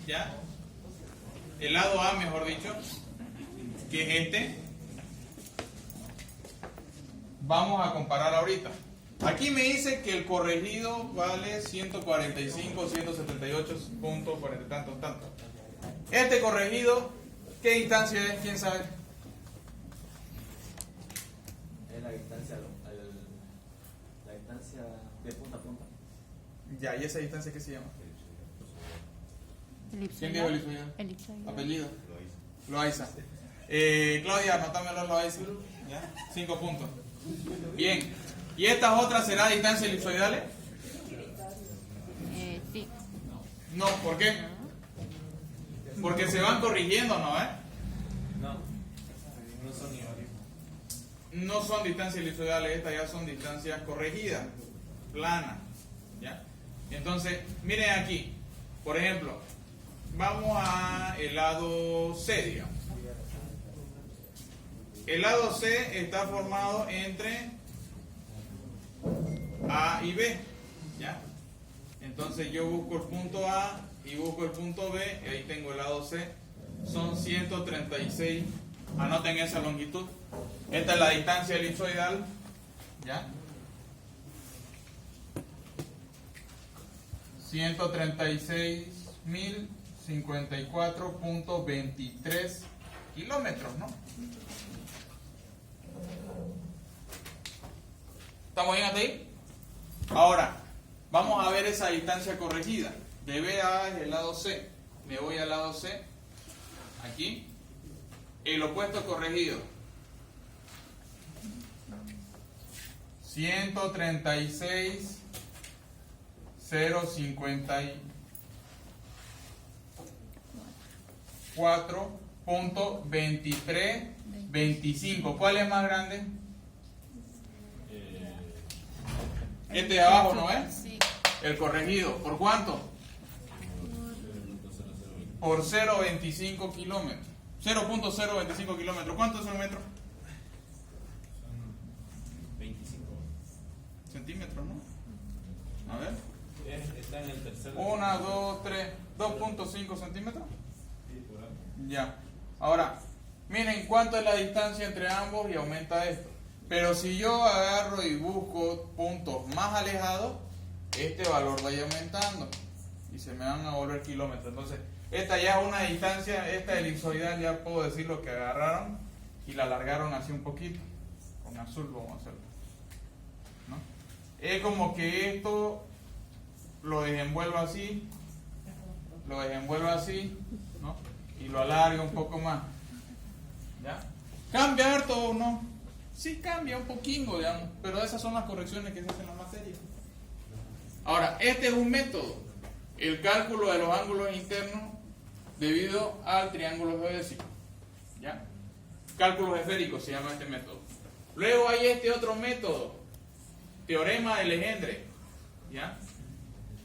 ¿ya? El lado A, mejor dicho, que es este. Vamos a comparar ahorita. Aquí me dice que el corregido vale 145, 178.40 tantos. Este corregido, ¿qué distancia es? ¿Quién sabe? Es la distancia de punta a punta. Ya, ¿y esa distancia qué se llama? ¿Quién Elipsoidal. dijo elipsoidal? Elipsoidal. Apellido. Loaiza. Claudia, anótamelo Loaiza. ¿Ya? 5 puntos. Bien. ¿Y estas otras será distancias elipsoidales? Sí. No, ¿por qué? Porque se van corrigiendo, ¿no? No son iguales. No son distancias elipsoidales, estas ya son distancias corregidas, planas. ¿Ya? Entonces, miren aquí. Por ejemplo, vamos a el lado C, digamos. El lado C está formado entre A y B, ¿ya? Entonces yo busco el punto A y busco el punto B, y ahí tengo el lado C. Son 136, anoten esa longitud. Esta es la distancia elipsoidal, ¿ya? 136.054.23 kilómetros, ¿no? ¿Estamos bien hasta ahí? Ahora, vamos a ver esa distancia corregida. De B a A es el lado C. Me voy al lado C. Aquí. El opuesto corregido. 136.054.2325. ¿Cuál es más grande? Este de abajo, ¿no es? Sí. El corregido. ¿Por cuánto? Por 0.25 kilómetros. 0.025 kilómetros. ¿Cuánto es un metro? 25. Centímetros, ¿no? A ver. Está en el tercero. 1, 2, 3. 2.5 centímetros. Sí, por ahí. Ya. Ahora, miren cuánto es la distancia entre ambos y aumenta esto. Pero si yo agarro y busco puntos más alejados, este valor va a ir aumentando y se me van a volver kilómetros. Entonces, esta ya es una distancia, esta elipsoidal ya puedo decir lo que agarraron y la alargaron así un poquito. Con azul vamos a hacerlo, ¿no? Es como que esto lo desenvuelvo así, ¿no? Y lo alargo un poco más. ¿Ya? ¿Cambia harto o no? Sí cambia un poquito, digamos, pero esas son las correcciones que se hacen en la materia. Ahora, este es un método, el cálculo de los ángulos internos debido al triángulo geodésico. ¿Ya? Cálculos esféricos se llama este método. Luego hay este otro método, teorema de Legendre. ¿Ya?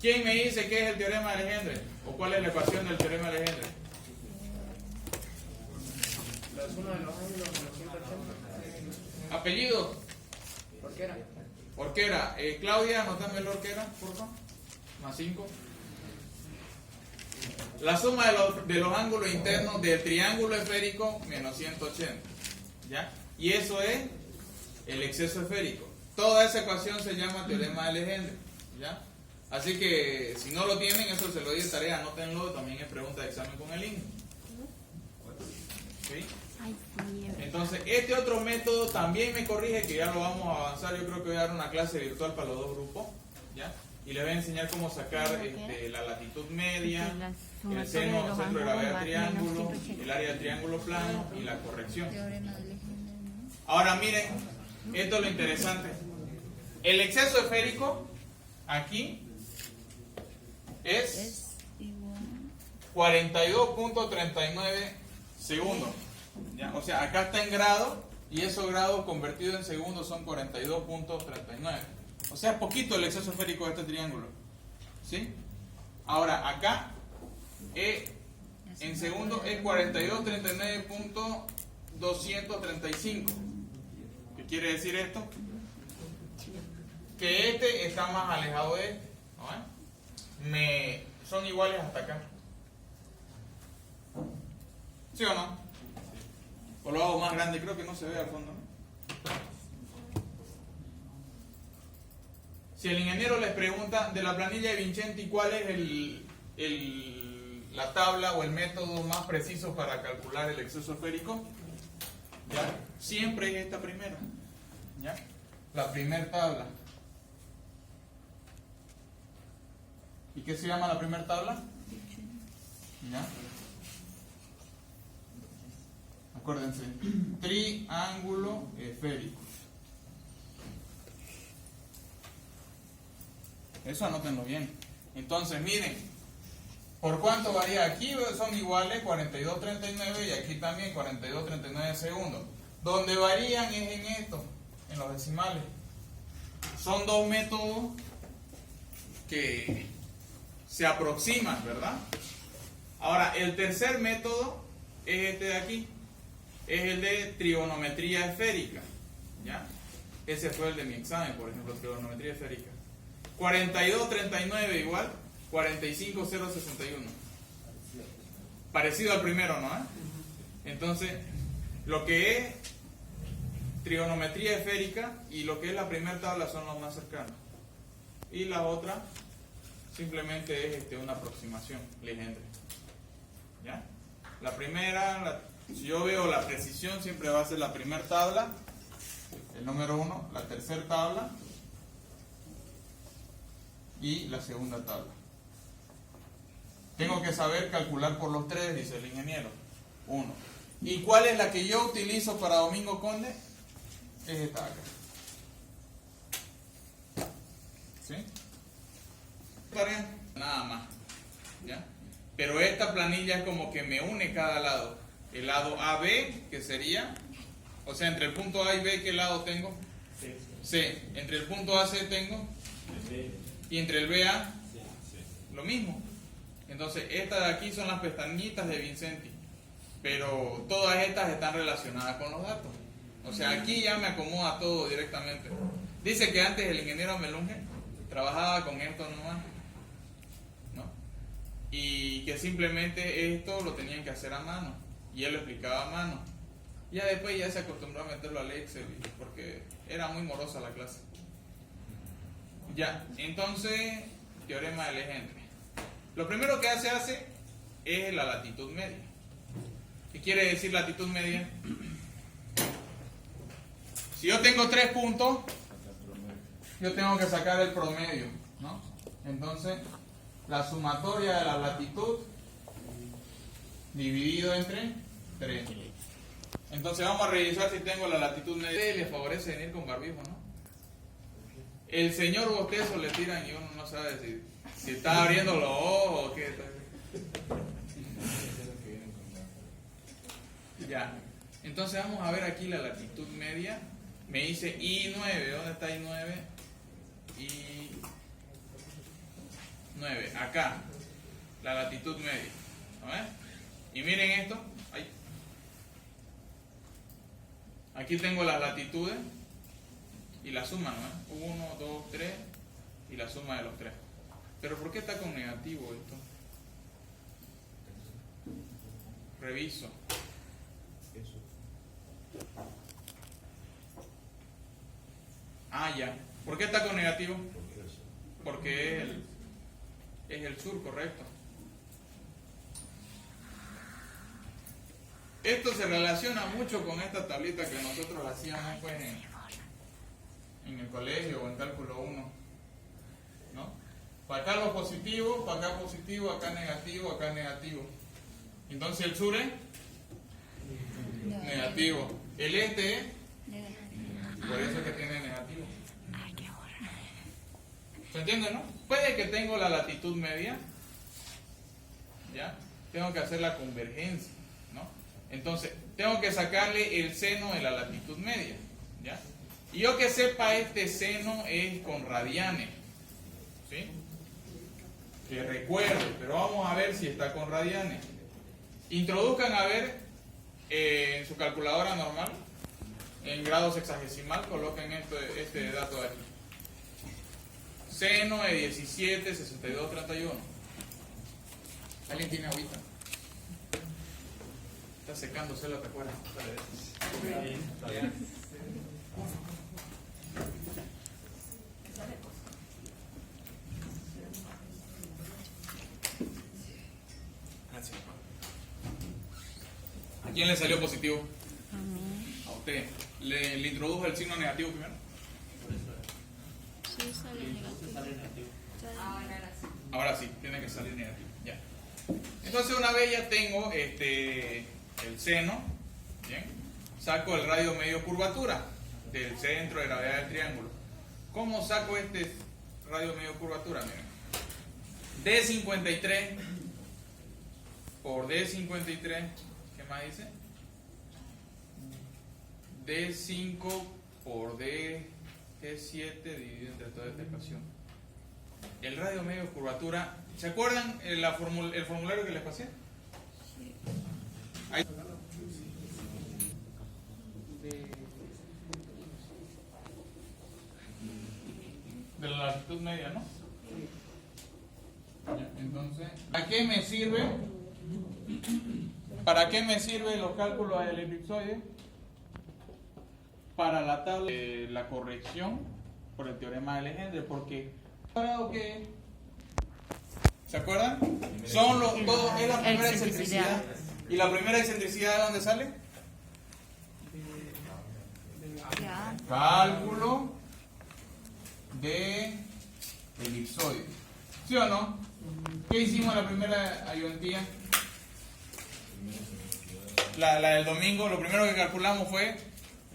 ¿Quién me dice qué es el teorema de Legendre? ¿O cuál es la ecuación del teorema de Legendre? La suma de los ángulos con los 180. ¿Apellido? Porquera. Orquera. Claudia, anótame el Orquera, por favor. Más 5. La suma de los ángulos internos del triángulo esférico menos 180. ¿Ya? Y eso es el exceso esférico. Toda esa ecuación se llama teorema de Legendre. ¿Ya? Así que si no lo tienen, eso se lo di de tarea, anótenlo. También es pregunta de examen con el INE. ¿Sí? Ay, sí. Entonces, este otro método también me corrige, que ya lo vamos a avanzar. Yo creo que voy a dar una clase virtual para los dos grupos, ¿ya? Y les voy a enseñar cómo sacar la latitud media, el seno, centro de gravedad del triángulo, el área del triángulo plano y la corrección. Teorema de Legendre, ¿no? Ahora miren, esto es lo interesante. El exceso esférico aquí es Es igual. 42.39 segundos. ¿Ya? O sea, acá está en grados y esos grados convertidos en segundos son 42.39. O sea, poquito el exceso esférico de este triángulo. ¿Sí? Ahora, acá en segundos es 42.39.235. ¿Qué quiere decir esto? Que este está más alejado de este. ¿No? Son iguales hasta acá. ¿Sí o no? O lo hago más grande, creo que no se ve al fondo, ¿no? Si el ingeniero les pregunta de la planilla de Vincenti cuál es la tabla o el método más preciso para calcular el exceso esférico, ¿ya? Siempre es esta primera, ¿ya? La primera tabla. ¿Y qué se llama la primera tabla? ¿Ya? Acuérdense, triángulo esférico. Eso anótenlo bien. Entonces, miren, ¿por cuánto varía? Aquí son iguales 42,39 y aquí también 42,39 segundos. Donde varían es en esto, en los decimales. Son dos métodos que se aproximan, ¿verdad? Ahora, el tercer método es este de aquí. Es el de trigonometría esférica, ¿ya? Ese fue el de mi examen, por ejemplo, trigonometría esférica. 42,39 igual 45,061. Parecido al primero, ¿no? Entonces, lo que es trigonometría esférica y lo que es la primera tabla son los más cercanos. Y la otra simplemente es una aproximación legendre. ¿Ya? La primera, si yo veo la precisión, siempre va a ser la primera tabla, el número 1, la tercera tabla y la segunda tabla. Tengo que saber calcular por los tres, dice el ingeniero. 1. ¿Y cuál es la que yo utilizo para Domingo Conde? Es esta acá. ¿Sí? Tarea, nada más. ¿Ya? Pero esta planilla es como que me une cada lado. El lado AB, que sería, o sea, entre el punto A y B, ¿qué lado tengo? C. Entre el punto AC tengo, y entre el BA, lo mismo. Entonces, estas de aquí son las pestañitas de Vincenti, pero todas estas están relacionadas con los datos. O sea, aquí ya me acomoda todo directamente. Dice que antes el ingeniero Melunge trabajaba con esto nomás, ¿no? Y que simplemente esto lo tenían que hacer a mano, y él lo explicaba a mano. Ya después ya se acostumbró a meterlo al Excel, porque era muy morosa la clase. Ya, entonces, teorema de Legendre. Lo primero que se hace es la latitud media. ¿Qué quiere decir latitud media? Si yo tengo 3 puntos, yo tengo que sacar el promedio, ¿no? Entonces, la sumatoria de la latitud dividido entre 3. Entonces vamos a revisar si tengo la latitud media. Le favorece venir con barbijo, ¿no? El señor bostezo le tiran y uno no sabe si está abriendo los ojos o qué. Ya. Entonces vamos a ver aquí la latitud media. Me dice I9. ¿Dónde está I9? I9. Acá. La latitud media. ¿No ves? Y miren esto. Ahí. Aquí tengo las latitudes y la suma, ¿no? 1, 2, 3 y la suma de los 3. Pero ¿por qué está con negativo esto? Reviso. Ah, ya. ¿Por qué está con negativo? Porque es el sur, correcto. Esto se relaciona mucho con esta tablita que nosotros hacíamos pues en el colegio o en cálculo 1, ¿no? Para acá lo positivo, para acá positivo, acá negativo, acá negativo. Entonces el sur es negativo. El este es, por eso es que tiene negativo. ¿Se entiende, no? Puede que tengo la latitud media, ¿ya? Tengo que hacer la convergencia, ¿no? Entonces, tengo que sacarle el seno de la latitud media, ¿ya? Y yo que sepa, este seno es con radianes, ¿sí? Que recuerde, pero vamos a ver si está con radianes. Introduzcan a ver en su calculadora normal, en grado sexagesimal, coloquen este dato de aquí. Seno de 17, 62, 31. ¿Alguien tiene agüita? Está secándose la recuerda. Está bien. Gracias. ¿A quién le salió positivo? A mí. A usted. ¿Le introdujo el signo negativo primero? Sí, sale negativo. Sale negativo. Ahora sí, tiene que salir negativo. Ya. Entonces una vez ya tengo el seno, ¿bien? Saco el radio medio curvatura del centro de gravedad del triángulo. ¿Cómo saco este radio medio curvatura? Miren. D53 por D53, ¿qué más dice? D5 por D7 dividido entre toda esta ecuación. El radio medio curvatura, ¿se acuerdan el formulario que les pasé? Sí. Ahí. De la latitud media, ¿no? Ya, entonces, ¿para qué me sirve? ¿Para qué me sirven los cálculos del elipsoide? Para la tabla de la corrección por el teorema de Legendre, porque ¿qué? ¿Se acuerdan? Son los todos, es la primera excentricidad. ¿Y la primera excentricidad de dónde sale? Ya. Cálculo de elipsoide. ¿Sí o no? ¿Qué hicimos en la primera ayudantía? La del domingo, lo primero que calculamos fue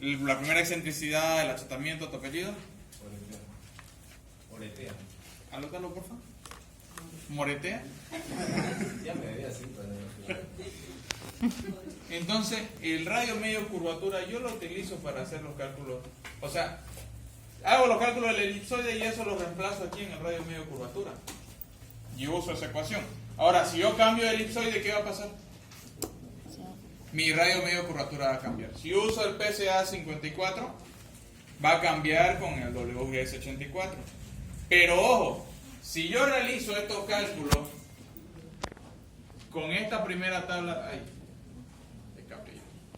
la primera excentricidad, el achatamiento, tu apellido. Moretea. Anótalo, por favor. Moretea. Ya me veía así, pero... Entonces, el radio medio curvatura yo lo utilizo para hacer los cálculos. O sea, hago los cálculos del elipsoide y eso lo reemplazo aquí en el radio medio curvatura. Y uso esa ecuación. Ahora, si yo cambio de elipsoide, ¿qué va a pasar? Mi radio medio curvatura va a cambiar. Si uso el PCA 54, va a cambiar con el WGS 84. Pero ojo, si yo realizo estos cálculos con esta primera tabla,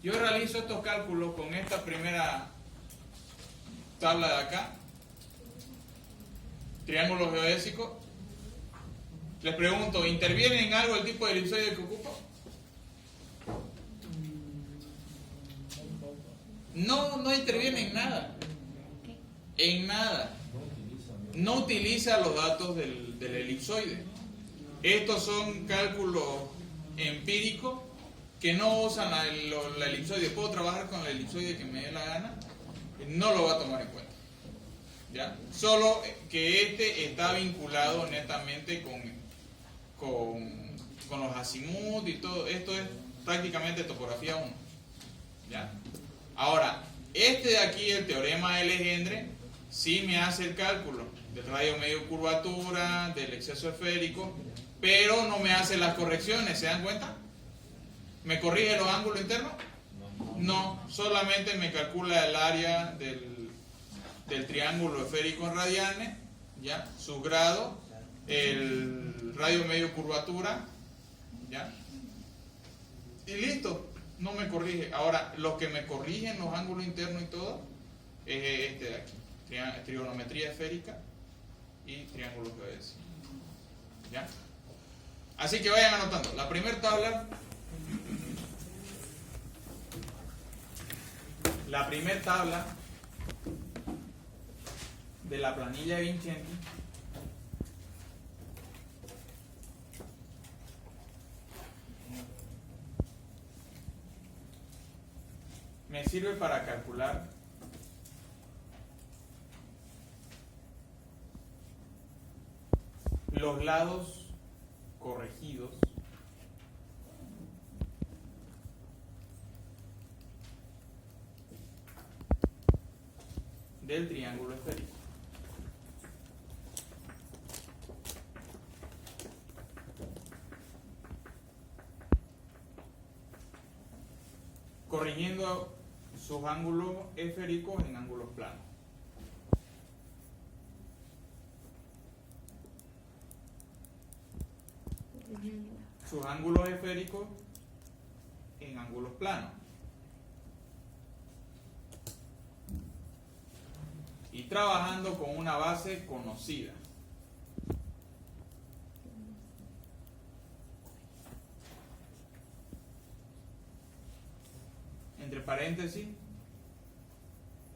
yo realizo estos cálculos con esta primera tabla de acá, triángulo geodésico, les pregunto, ¿interviene en algo el tipo de elipsoide que ocupo? No interviene en nada. En nada. No utiliza los datos del elipsoide. Estos son cálculos empíricos que no usan la elipsoide. Puedo trabajar con la elipsoide que me dé la gana. No lo va a tomar en cuenta. ¿Ya? Solo que este está vinculado netamente con los azimut y todo. Esto es prácticamente topografía 1. ¿Ya? Ahora, este de aquí, el teorema de Legendre, sí me hace el cálculo del radio medio curvatura, del exceso esférico, pero no me hace las correcciones, ¿se dan cuenta? ¿Me corrige los ángulos internos? No, solamente me calcula el área del triángulo esférico en radianes, ¿ya? Su grado, el radio medio curvatura, ¿ya? Y listo. No me corrige. Ahora, los que me corrigen los ángulos internos y todo es este de aquí, trigonometría esférica y triángulos geodésicos. ¿Ya? Así que vayan anotando. La primera tabla de la planilla de Vincenzi me sirve para calcular los lados corregidos del triángulo esférico. Corrigiendo sus ángulos esféricos en ángulos planos. Sus ángulos esféricos en ángulos planos. Y trabajando con una base conocida. Entre paréntesis,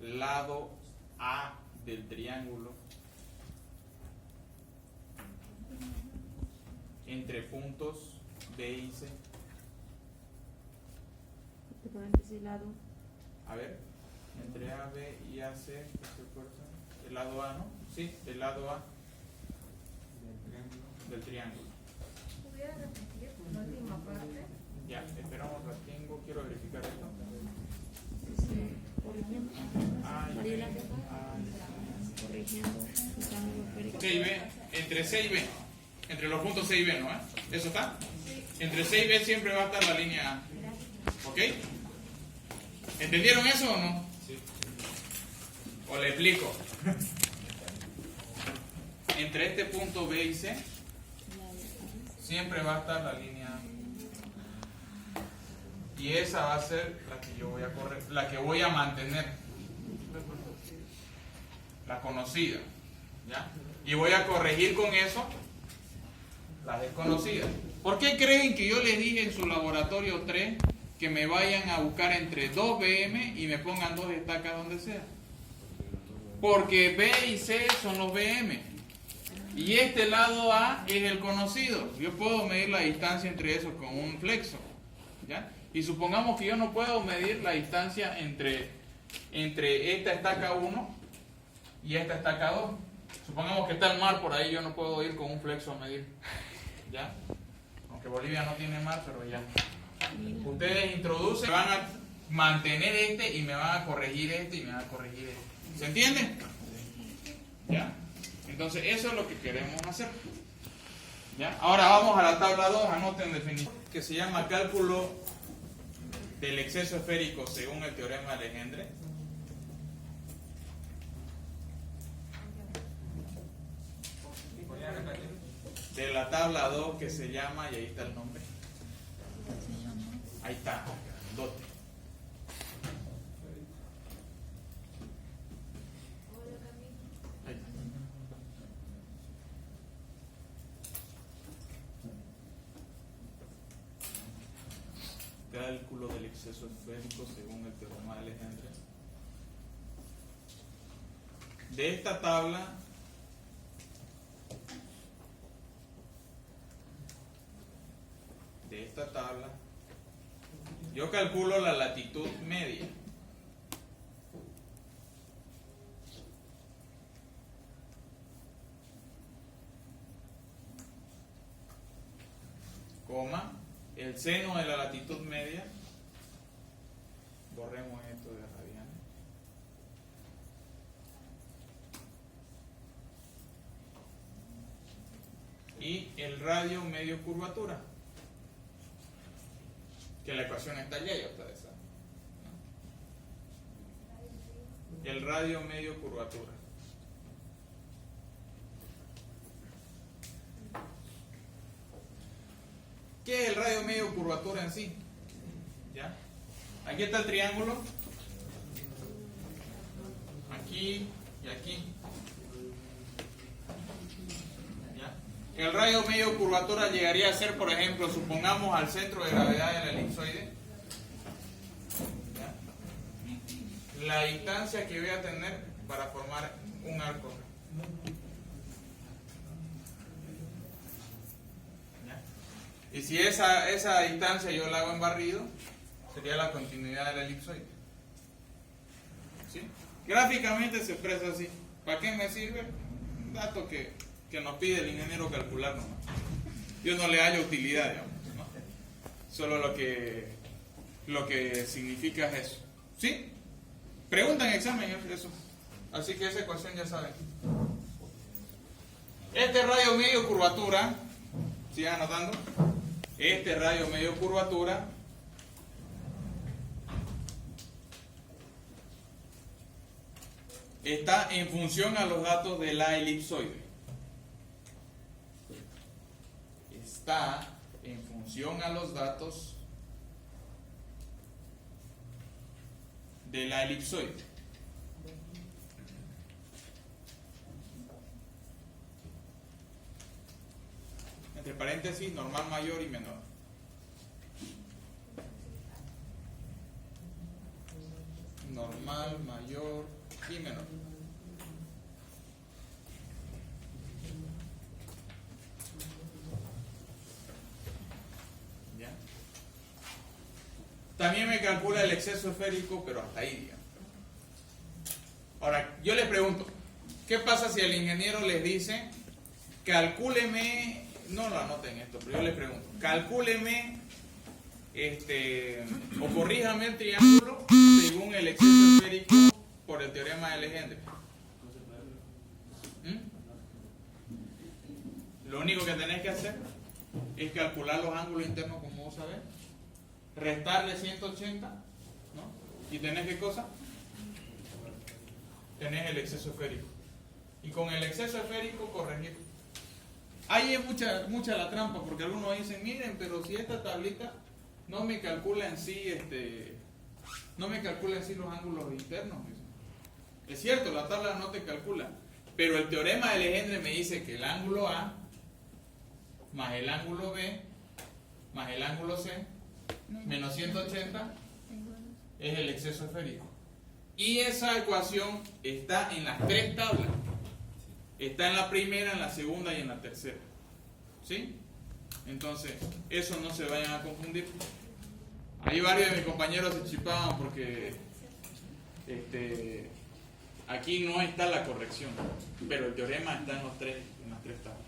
lado A del triángulo entre puntos B y C. Entre paréntesis, lado. A ver, entre A, B y AC, ¿qué se corta? El lado A, ¿no? Sí, el lado A del triángulo. ¿Pudiera repetir la última parte? Ya, esperamos un ratingo, quiero verificar esto. Corrigiendo. Ay, Mariela, ay. corrigiendo. Los ángulos pericos. C y B, entre C y B, entre los puntos C y B, ¿no? ¿Eso está? Entre C y B siempre va a estar la línea A. ¿Ok? ¿Entendieron eso o no? Sí. O le explico. Entre este punto B y C siempre va a estar la línea A. Y esa va a ser la que yo voy a correr, la que voy a mantener. La conocida. ¿Ya? Y voy a corregir con eso las desconocidas. ¿Por qué creen que yo les dije en su laboratorio 3 que me vayan a buscar entre 2 BM y me pongan 2 estacas donde sea? Porque B y C son los BM. Y este lado A es el conocido. Yo puedo medir la distancia entre esos con un flexo. ¿Ya? Y supongamos que yo no puedo medir la distancia entre esta estaca 1 y esta estaca 2. Supongamos que está el mar por ahí, yo no puedo ir con un flexo a medir. ¿Ya? Aunque Bolivia no tiene mar, pero ya. Ustedes introducen, van a mantener este y me van a corregir este y me van a corregir este. ¿Se entiende? ¿Ya? Entonces eso es lo que queremos hacer. ¿Ya? Ahora vamos a la tabla 2, anoten definición, que se llama cálculo del exceso esférico según el teorema de Legendre. De la tabla 2 que se llama, y ahí está el nombre. Ahí está, dote. Ahí está. Cálculo del exceso esférico según el teorema de Legendre. De esta tabla yo calculo la latitud media. Coma, el seno de la latitud media. Borremos esto de radianes. Y el radio medio curvatura. Que la ecuación está allá, ya ustedes saben. El radio medio curvatura. ¿Qué es el radio medio curvatura en sí? ¿Ya? Aquí está el triángulo. Aquí y aquí. El radio medio curvatura llegaría a ser, por ejemplo, supongamos al centro de gravedad del elipsoide. ¿Ya? La distancia que voy a tener para formar un arco. ¿Ya? Y si esa distancia yo la hago en barrido, sería la continuidad del elipsoide. ¿Sí? Gráficamente se expresa así. ¿Para qué me sirve? Un dato que nos pide el ingeniero calcular nomás. Yo no le hallo utilidad, digamos, ¿no? Solo lo que significa es eso. ¿Sí? Preguntan en examen eso. Así que esa ecuación ya saben. Este radio medio curvatura, sigan anotando. Este radio medio curvatura está en función a los datos de la elipsoide. Está en función a los datos de la elipsoide. Entre paréntesis, normal mayor y menor. Normal, mayor y menor. ¿Ya? También me calcula el exceso esférico, pero hasta ahí, digamos. Ahora, yo les pregunto, ¿qué pasa si el ingeniero les dice, calcúleme, no lo anoten esto, pero yo les pregunto, calcúleme, o corríjame el triángulo según el exceso esférico por el teorema de Legendre? Lo único que tenés que hacer es calcular los ángulos internos, como vos sabés, restarle 180, ¿no? Y tenés ¿qué cosa? Tenés el exceso esférico. Y con el exceso esférico corregir. Ahí es mucha la trampa, porque algunos dicen, miren, pero si esta tablita no me calcula en sí, no me calcula en sí los ángulos internos. Es cierto, la tabla no te calcula, pero el teorema de Legendre me dice que el ángulo A más el ángulo B más el ángulo C menos 180 es el exceso esférico. Y esa ecuación está en las tres tablas. Está en la primera, en la segunda y en la tercera. ¿Sí? Entonces, eso no se vayan a confundir. Ahí varios de mis compañeros se chipaban porque aquí no está la corrección, pero el teorema está en las tres tablas.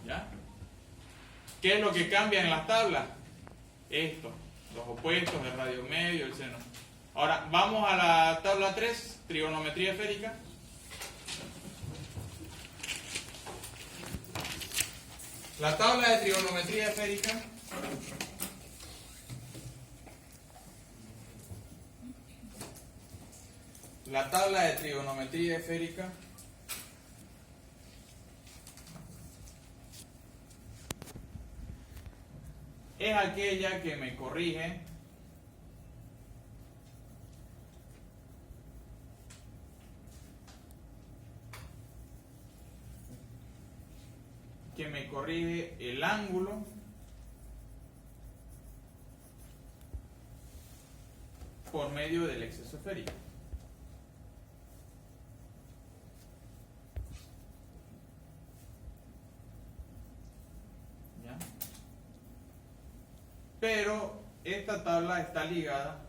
¿Ya? ¿Qué es lo que cambia en las tablas? Esto, los opuestos, el radio medio, el seno. Ahora, vamos a la tabla 3, trigonometría esférica. La tabla de trigonometría esférica es aquella que me corrige el ángulo por medio del exceso esférico. ¿Ya? Pero esta tabla está ligada